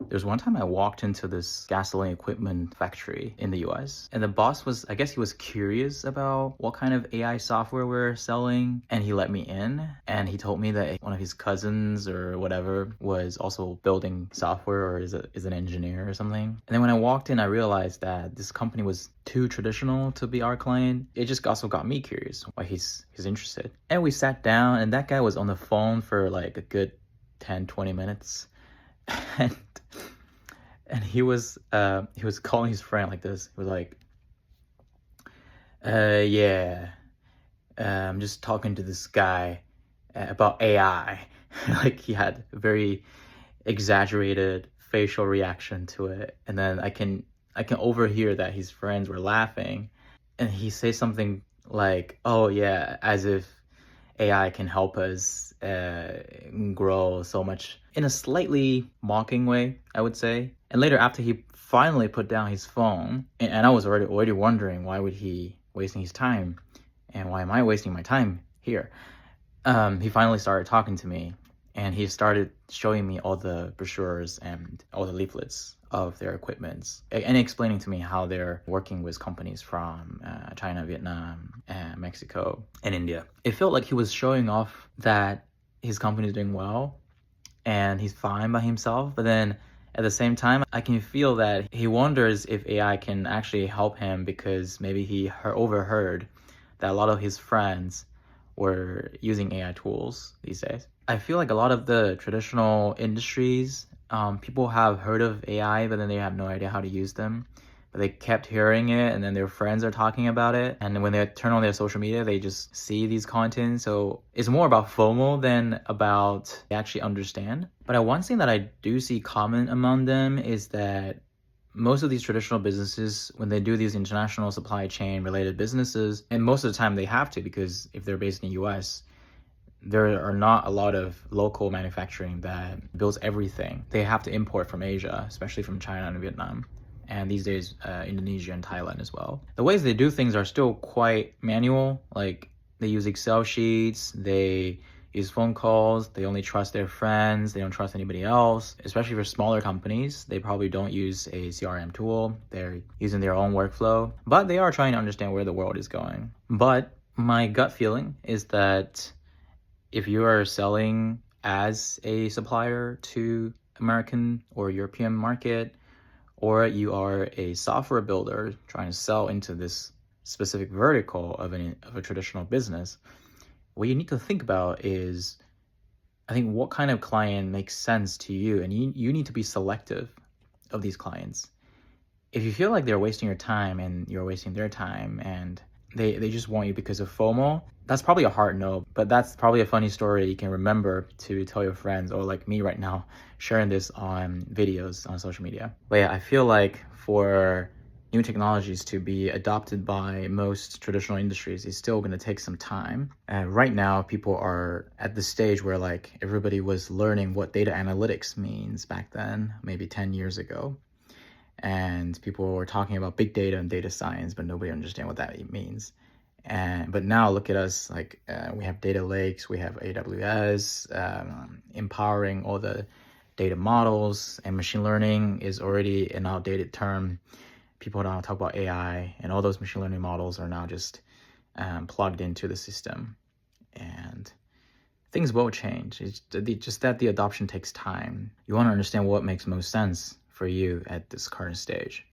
There's one time I walked into this gasoline equipment factory in the US, and the boss was, I guess he was curious about what kind of AI software we're selling, and he let me in, and he told me that one of his cousins or whatever was also building software or is an engineer or something. And then when I walked in, I realized that this company was too traditional to be our client. It just also got me curious why he's interested. And we sat down, and that guy was on the phone for like a good 10-20 minutes. and and he was calling his friend like this. He was like, yeah, I'm just talking to this guy about AI. Like he had a very exaggerated facial reaction to it, and then I can overhear that his friends were laughing, and he says something like, "Oh yeah," as if AI can help us grow so much, in a slightly mocking way, I would say. And later, after he finally put down his phone, and I was already wondering why would he wasting his time, and why am I wasting my time here? He finally started talking to me, and he started showing me all the brochures and all the leaflets of their equipments, and explaining to me how they're working with companies from China, Vietnam, Mexico, and India. It felt like he was showing off that his company is doing well and he's fine by himself, but then at the same time, I can feel that he wonders if AI can actually help him, because maybe he overheard that a lot of his friends were using AI tools these days. I feel like a lot of the traditional industries, people have heard of AI, but then they have no idea how to use them. But they kept hearing it, and then their friends are talking about it. And when they turn on their social media, they just see these content. So it's more about FOMO than about they actually understand. But one thing that I do see common among them is that most of these traditional businesses, when they do these international supply chain related businesses, and most of the time they have to, because if they're based in the US, there are not a lot of local manufacturing that builds everything. They have to import from Asia, especially from China and Vietnam, and these days Indonesia and Thailand as well. The ways they do things are still quite manual. Like they use Excel sheets, they use phone calls, they only trust their friends, they don't trust anybody else. Especially for smaller companies, they probably don't use a CRM tool, they're using their own workflow, but they are trying to understand where the world is going. But my gut feeling is that if you are selling as a supplier to American or European market, or you are a software builder trying to sell into this specific vertical of a traditional business, what you need to think about is, I think, what kind of client makes sense to you, and you need to be selective of these clients. If you feel like they're wasting your time and you're wasting their time, and they just want you because of FOMO, that's probably a hard no, but that's probably a funny story you can remember to tell your friends, or like me right now, sharing this on videos on social media. But yeah, I feel like for new technologies to be adopted by most traditional industries is still going to take some time. And right now, people are at the stage where like everybody was learning what data analytics means back then, maybe 10 years ago. And people were talking about big data and data science, but nobody understand what that means. But now look at us, like we have data lakes, we have AWS, empowering all the data models, and machine learning is already an outdated term. People now talk about AI, and all those machine learning models are now just plugged into the system. And things will change. It's just that the adoption takes time. You want to understand what makes most sense for you at this current stage.